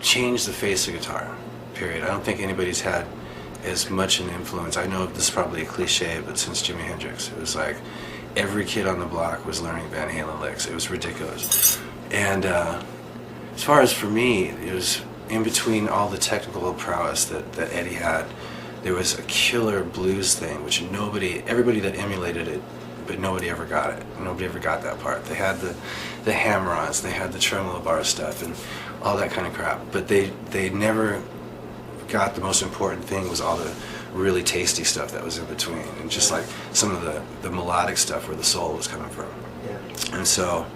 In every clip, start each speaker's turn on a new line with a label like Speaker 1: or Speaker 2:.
Speaker 1: changed the face of guitar, period. I don't think anybody's had as much an influence. I know this is probably a cliche, but since Jimi Hendrix, it was like every kid on the block was learning Van Halen licks. It was ridiculous. And as far as for me, it was in between all the technical prowess that Eddie had, there was a killer blues thing, which everybody that emulated it, but nobody ever got it. Nobody ever got that part. They had the hammer-ons, they had the tremolo bar stuff, and all that kind of crap. But they never got the most important thing, was all the really tasty stuff that was in between, and just like some of the melodic stuff where the soul was coming from. Yeah. And so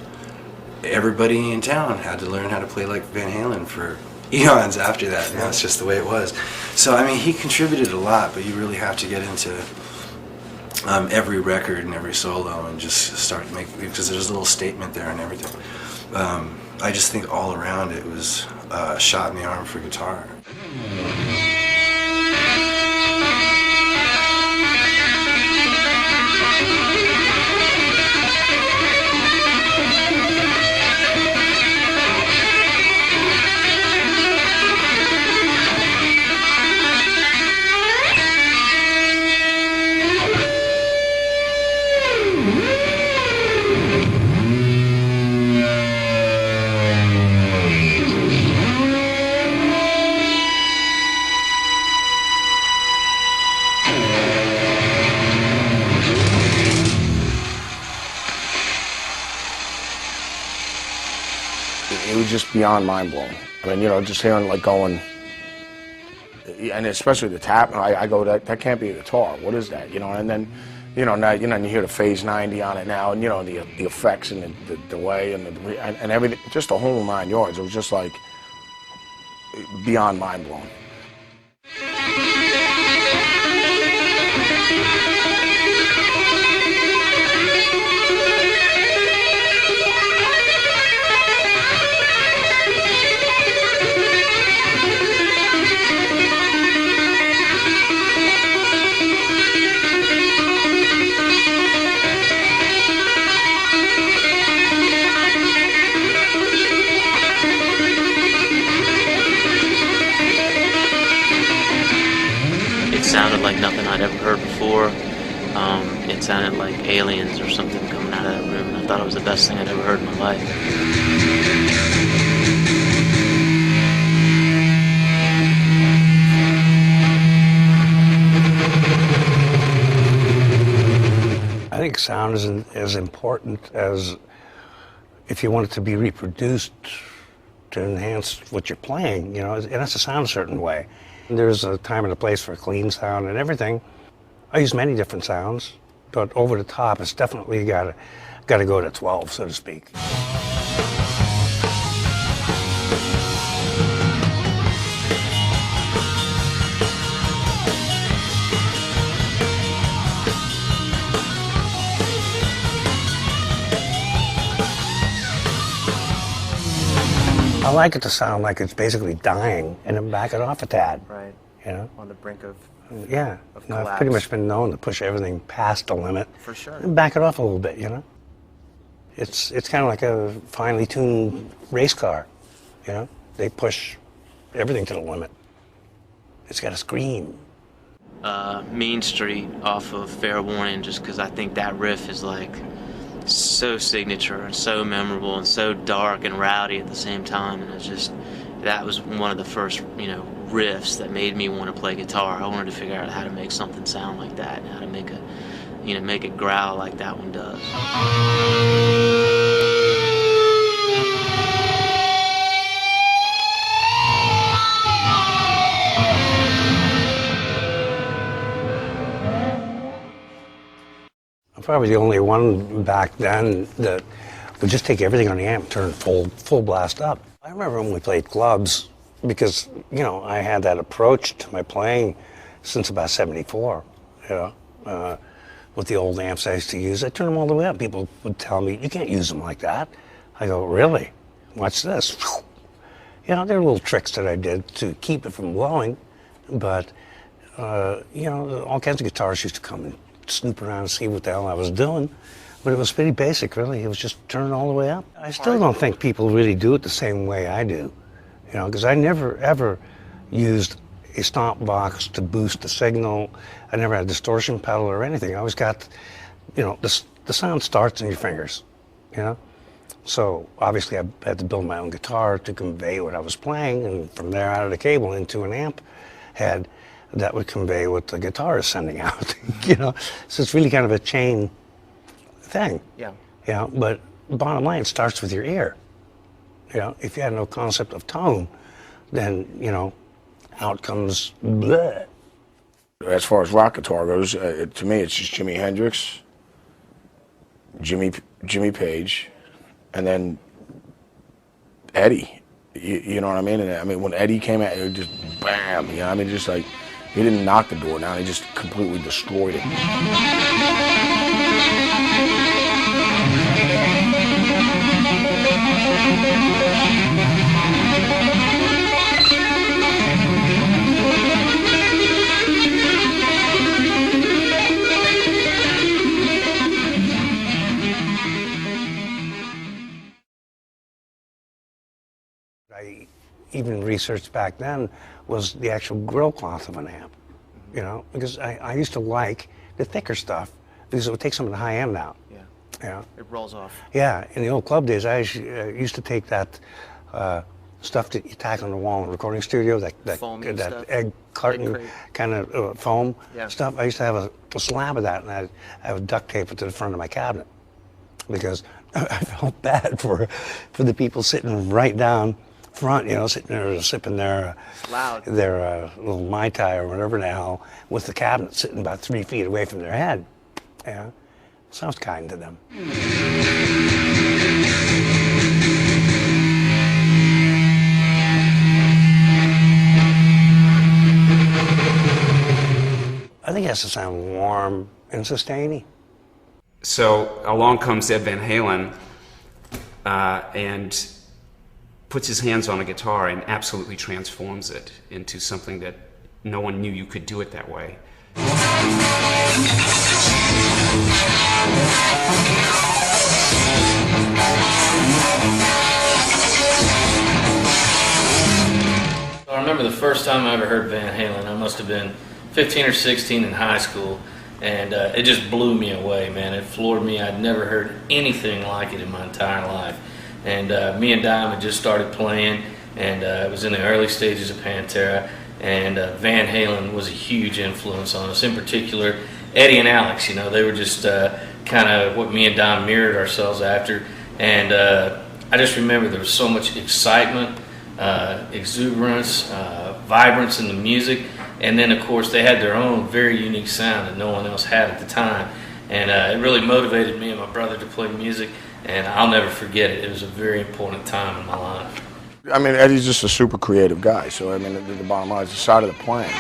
Speaker 1: everybody in town had to learn how to play like Van Halen for eons after that, and that's just the way it was. So I mean, he contributed a lot, but you really have to get into every record and every solo and just start making, because there's a little statement there and everything. I just think all around it was a shot in the arm for guitar.
Speaker 2: It was just beyond mind-blowing. I mean, you know, just hearing like going, and especially the tap, I go, that can't be a guitar. What is that? You know, and then, you know, now, you know, and you hear the phase 90 on it now, and you know, the effects and the delay and everything, just the whole 9 yards. It was just like beyond mind-blowing.
Speaker 3: It sounded like nothing I'd ever heard before. It sounded like aliens or something coming out of that room, and I thought it was the best thing I'd ever heard in my life.
Speaker 4: I think sound is as important as if you want it to be reproduced to enhance what you're playing, you know, it has to sound a certain way. There's a time and a place for a clean sound and everything. I use many different sounds, but over the top, it's definitely got to go to 12, so to speak. I like it to sound like it's basically dying, and then back it off a tad.
Speaker 5: Right.
Speaker 4: You know?
Speaker 5: On the brink of
Speaker 4: Yeah.
Speaker 5: of
Speaker 4: I've pretty much been known to push everything past the limit.
Speaker 5: For sure.
Speaker 4: And back it off a little bit, you know? It's kind of like a finely tuned race car, you know? They push everything to the limit. It's got to scream.
Speaker 3: Mean Street off of Fair Warning, just because I think that riff is like so signature and so memorable and so dark and rowdy at the same time, and it's just, that was one of the first, you know, riffs that made me want to play guitar. I wanted to figure out how to make something sound like that and how to make a, you know, make it growl like that one does.
Speaker 4: I'm probably the only one back then that would just take everything on the amp and turn full blast up. I remember when we played clubs, because, you know, I had that approach to my playing since about 74, you know, with the old amps I used to use. I turned them all the way up. People would tell me, you can't use them like that. I go, really? Watch this. You know, there are little tricks that I did to keep it from blowing, but, you know, all kinds of guitarists used to come and snoop around and see what the hell I was doing. But it was pretty basic, really. It was just turn all the way up. I still don't think people really do it the same way I do. You know, because I never ever used a stomp box to boost the signal. I never had a distortion pedal or anything. I always got, you know, the sound starts in your fingers, you know? So obviously I had to build my own guitar to convey what I was playing, and from there out of the cable into an amp head that would convey what the guitar is sending out, you know? So it's really kind of a chain thing.
Speaker 5: Yeah.
Speaker 4: You know, but bottom line, it starts with your ear. You know, if you had no concept of tone, then, you know, out comes bleh.
Speaker 2: As far as rock guitar goes, to me, it's just Jimi Hendrix, Jimmy Page, and then Eddie. You know what I mean? And I mean, when Eddie came out, it just bam. You know, I mean, just like he didn't knock the door down; he just completely destroyed it.
Speaker 4: I even researched back then was the actual grill cloth of an amp, you know, because I used to like the thicker stuff because it would take some of the high end out.
Speaker 5: Yeah.
Speaker 4: You know?
Speaker 5: It rolls off.
Speaker 4: Yeah, in the old club days, I used to take that stuff that you tack on the wall in a recording studio, that
Speaker 5: Foamy stuff.
Speaker 4: egg carton
Speaker 5: crate.
Speaker 4: kind of foam
Speaker 5: Yeah.
Speaker 4: stuff. I used to have a slab of that, and I would duct tape it to the front of my cabinet because I felt bad for the people sitting right down front, you know, sitting there sipping their
Speaker 5: Loud.
Speaker 4: their little Mai Tai or whatever the hell, with the cabinet sitting about 3 feet away from their head. Yeah, sounds kind to them. I think it has to sound warm and sustaining.
Speaker 6: So along comes Ed Van Halen and puts his hands on a guitar and absolutely transforms it into something that no one knew you could do it that way.
Speaker 7: I remember the first time I ever heard Van Halen. I must have been 15 or 16 in high school, and it just blew me away, man. It floored me. I'd never heard anything like it in my entire life. And me and Dime had just started playing, and it was in the early stages of Pantera, and Van Halen was a huge influence on us. In particular, Eddie and Alex, you know, they were just kind of what me and Dime mirrored ourselves after. And I just remember there was so much excitement, exuberance, vibrance in the music. And then, of course, they had their own very unique sound that no one else had at the time. And it really motivated me and my brother to play music. And I'll never forget it. It was a very important time in my life.
Speaker 2: I mean, Eddie's just a super creative guy, so I mean, the bottom line is the side of the playing.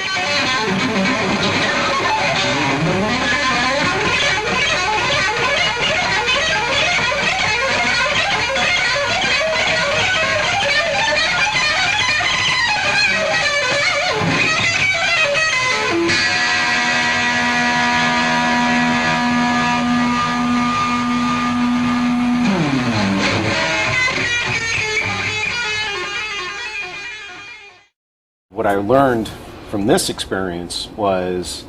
Speaker 8: What I learned from this experience was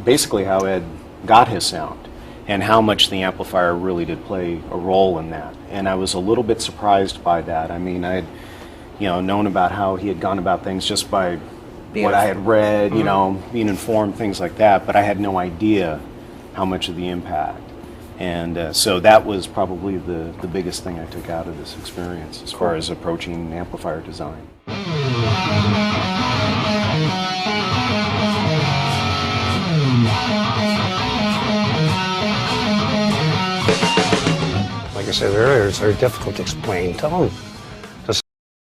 Speaker 8: basically how Ed got his sound and how much the amplifier really did play a role in that. And I was a little bit surprised by that. I mean, I'd known about how he had gone about things just by what I had read, you know, being informed, things like that, but I had no idea how much of the impact. And so that was probably the biggest thing I took out of this experience as far as approaching amplifier design.
Speaker 4: Like I said earlier, it's very difficult to explain tone.